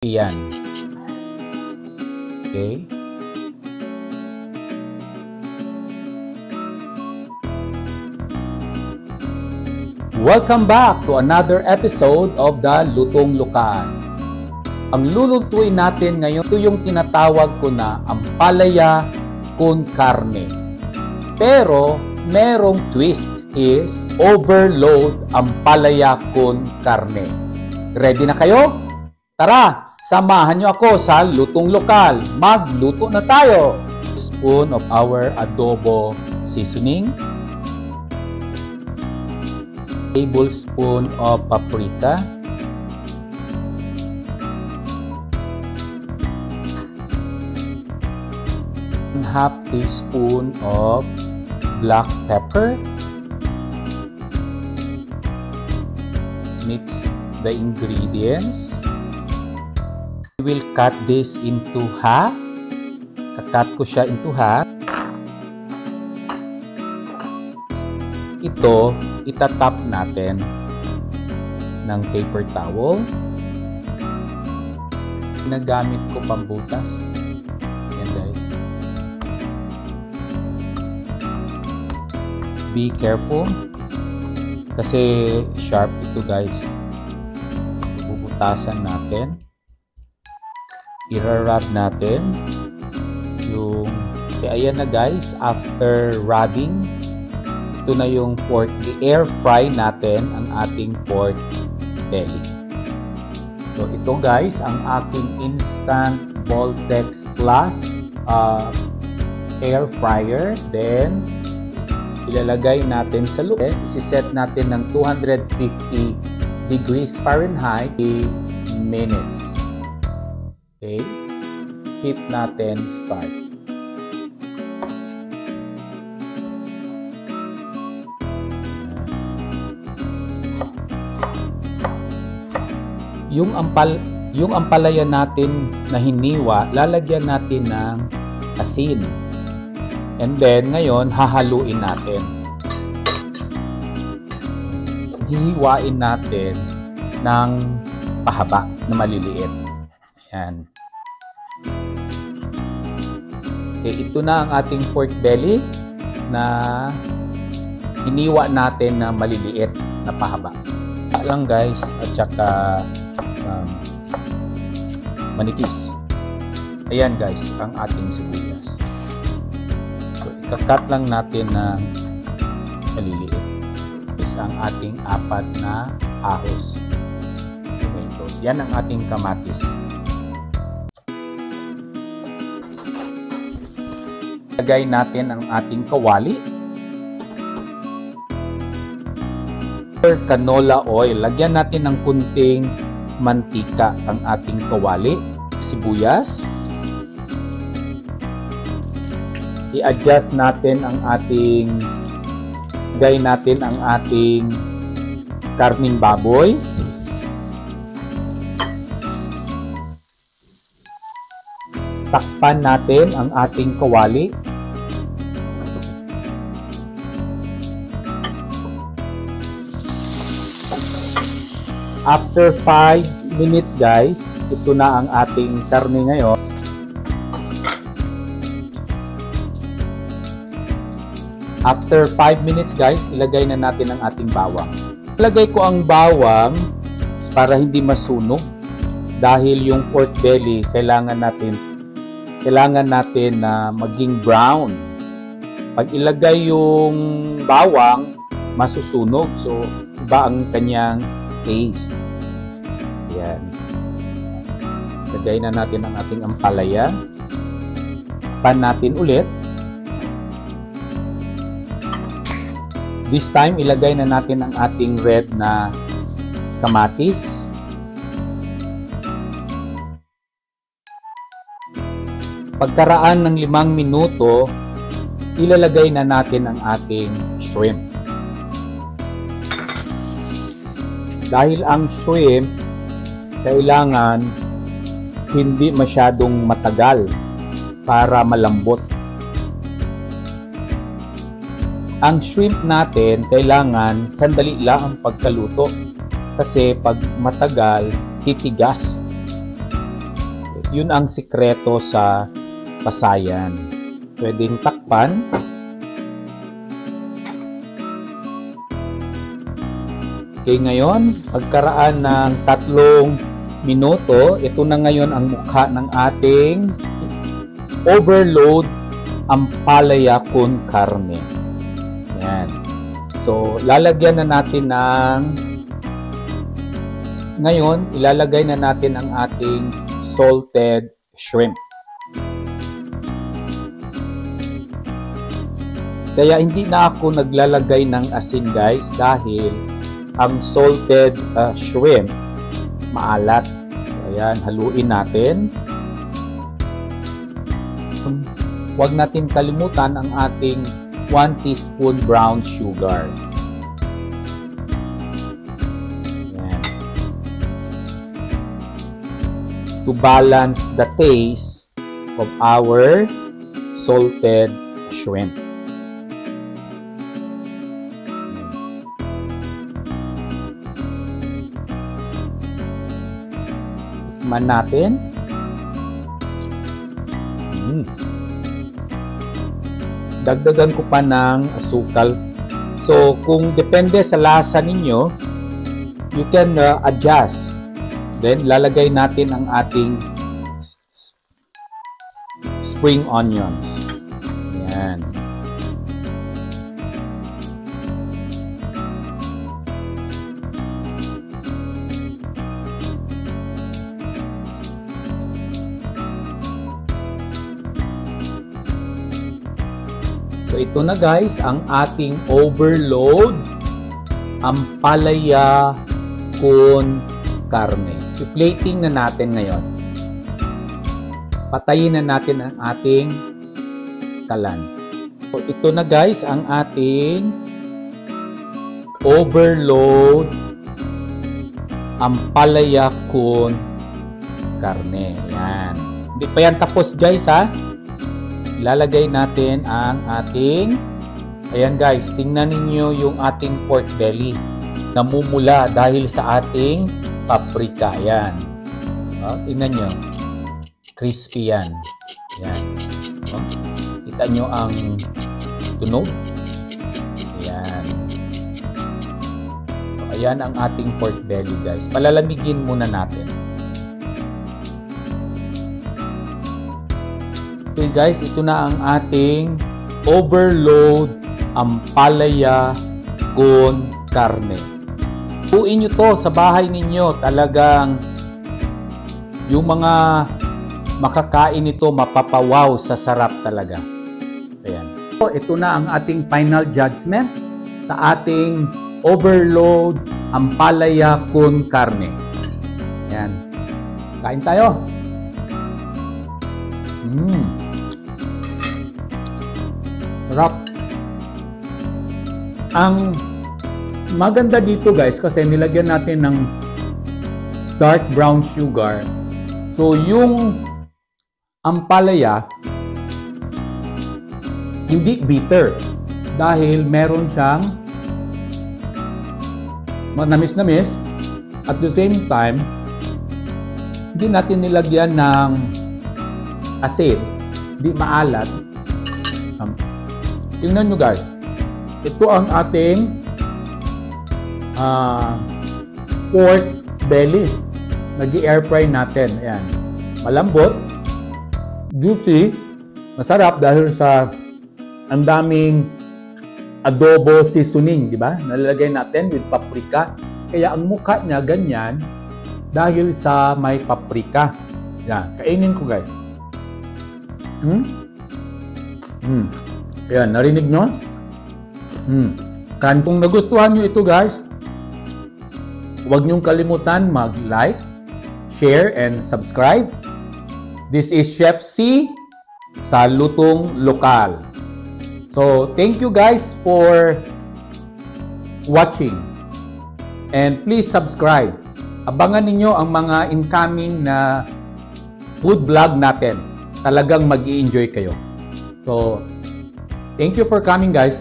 Yan. Okay. Welcome back to another episode of the Lutong Lukaan. Ang lulutuin natin ngayon, ito yung tinatawag ko na ampalaya con carne. Pero merong twist is overload ampalaya con carne. Ready na kayo? Tara! Samahan nyo ako sa Lutong Lokal. Magluto na tayo! Spoon of our adobo seasoning. Tablespoon of paprika. Half teaspoon of black pepper. Mix the ingredients. We will cut this into half. Kakat ko siya into half. Ito, itatap natin ng paper towel. Nagamit ko pambutas. Yan guys. Be careful. Kasi sharp ito guys. Bubutasan natin. I-rub natin yung ayan na guys, after rubbing, ito na yung pork, i-air fry natin ang ating pork belly. So ito guys, ang aking instant Voltex Plus air fryer. Then ilalagay natin sa loob. Isi-set natin ng 250 degrees Fahrenheit 8 minutes. Okay, hit natin start. Yung ampalaya natin na hiniwa, lalagyan natin ng asin. And then ngayon hahaluin natin. Hihiwain natin ng pahaba na maliliit. Yan. Okay, ito na ang ating pork belly na hiniwa natin na maliliit na pahaba. Lang guys, at saka manipis. Ayan guys, ang ating sibuyas. So, ikakat lang natin ng maliliit. Is ang ating 4 na ahos. Tomatoes. Yan ang ating kamatis. Lagay natin ang ating kawali. Canola oil. Lagyan natin ng kunting mantika ang ating kawali. Sibuyas. I-adjust natin ang ating, lagay natin ang ating karning baboy. Takpan natin ang ating kawali. After 5 minutes guys, ito na ang ating karne ngayon. After 5 minutes guys, ilagay na natin ang ating bawang. Ilagay ko ang bawang para hindi masunog dahil yung pork belly kailangan natin na maging brown. Pag ilagay yung bawang, masusunog. So, iba ang kanyang taste. Ayan. Lagay na natin ang ating ampalaya. Pan natin ulit. This time, ilagay na natin ang ating red na kamatis. Pagkaraan ng 5 minuto, ilalagay na natin ang ating shrimp. Dahil ang shrimp, kailangan hindi masyadong matagal para malambot. Ang shrimp natin, kailangan sandali lang ang pagkaluto. Kasi pag matagal, titigas. Yun ang sikreto sa pasayan. Pwedeng takpan. Okay, ngayon, pagkaraan ng 3 minuto, ito na ngayon ang mukha ng ating overload ampalaya con carne. Yan. So, lalagyan na natin ngayon, ilalagay na natin ang ating salted shrimp. Kaya hindi na ako naglalagay ng asin guys dahil ang salted shrimp maalat. Ayan, haluin natin. Huwag natin kalimutan ang ating 1 teaspoon brown sugar. Ayan. To balance the taste of our salted shrimp. Tikman natin. Dagdagan ko pa ng asukal. So, kung depende sa lasa ninyo, you can adjust. Then, lalagay natin ang ating spring onions. Ayan. So ito na guys ang ating overload ampalaya con carne. I-plating na natin ngayon. Patayin na natin ang ating kalan. So ito na guys ang ating overload ampalaya con carne. Yan. Hindi pa yan tapos guys ha. Ilalagay natin ang ating, ayan guys, tingnan ninyo yung ating pork belly. Namumula dahil sa ating paprika. Ayan. Tingnan nyo. Crispy yan. Ayan. Kita nyo ang tunog. Ayan. So, ayan ang ating pork belly guys. Palalamigin muna natin. Okay guys, ito na ang ating overload ampalaya con carne. Tuin nyo to sa bahay ninyo. Talagang yung mga makakain nito mapapawaw sa sarap talaga. Ayan. So, ito na ang ating final judgment sa ating overload ampalaya con carne. Ayan. Kain tayo. Sarap. Ang maganda dito guys kasi nilagyan natin ng dark brown sugar. So yung ampalaya hindi bitter dahil meron siyang manamis-namis at the same time hindi natin nilagyan ng asin, hindi maalat. Tingnan nyo guys, ito ang ating pork belly. Nag-air fry natin. Ayan. Malambot, juicy, masarap dahil sa ang daming adobo seasoning, di ba? Nalalagay natin with paprika. Kaya ang mukha niya ganyan dahil sa may paprika. Yan, kainin ko guys. Ayan, narinig nyo? Kung nagustuhan nyo ito guys, huwag nyong kalimutan mag-like, share, and subscribe. This is Chef C sa Lutong Lokal. So, thank you guys for watching. And please subscribe. Abangan ninyo ang mga incoming na food vlog natin. Talagang mag-i-enjoy kayo. So, thank you for coming guys.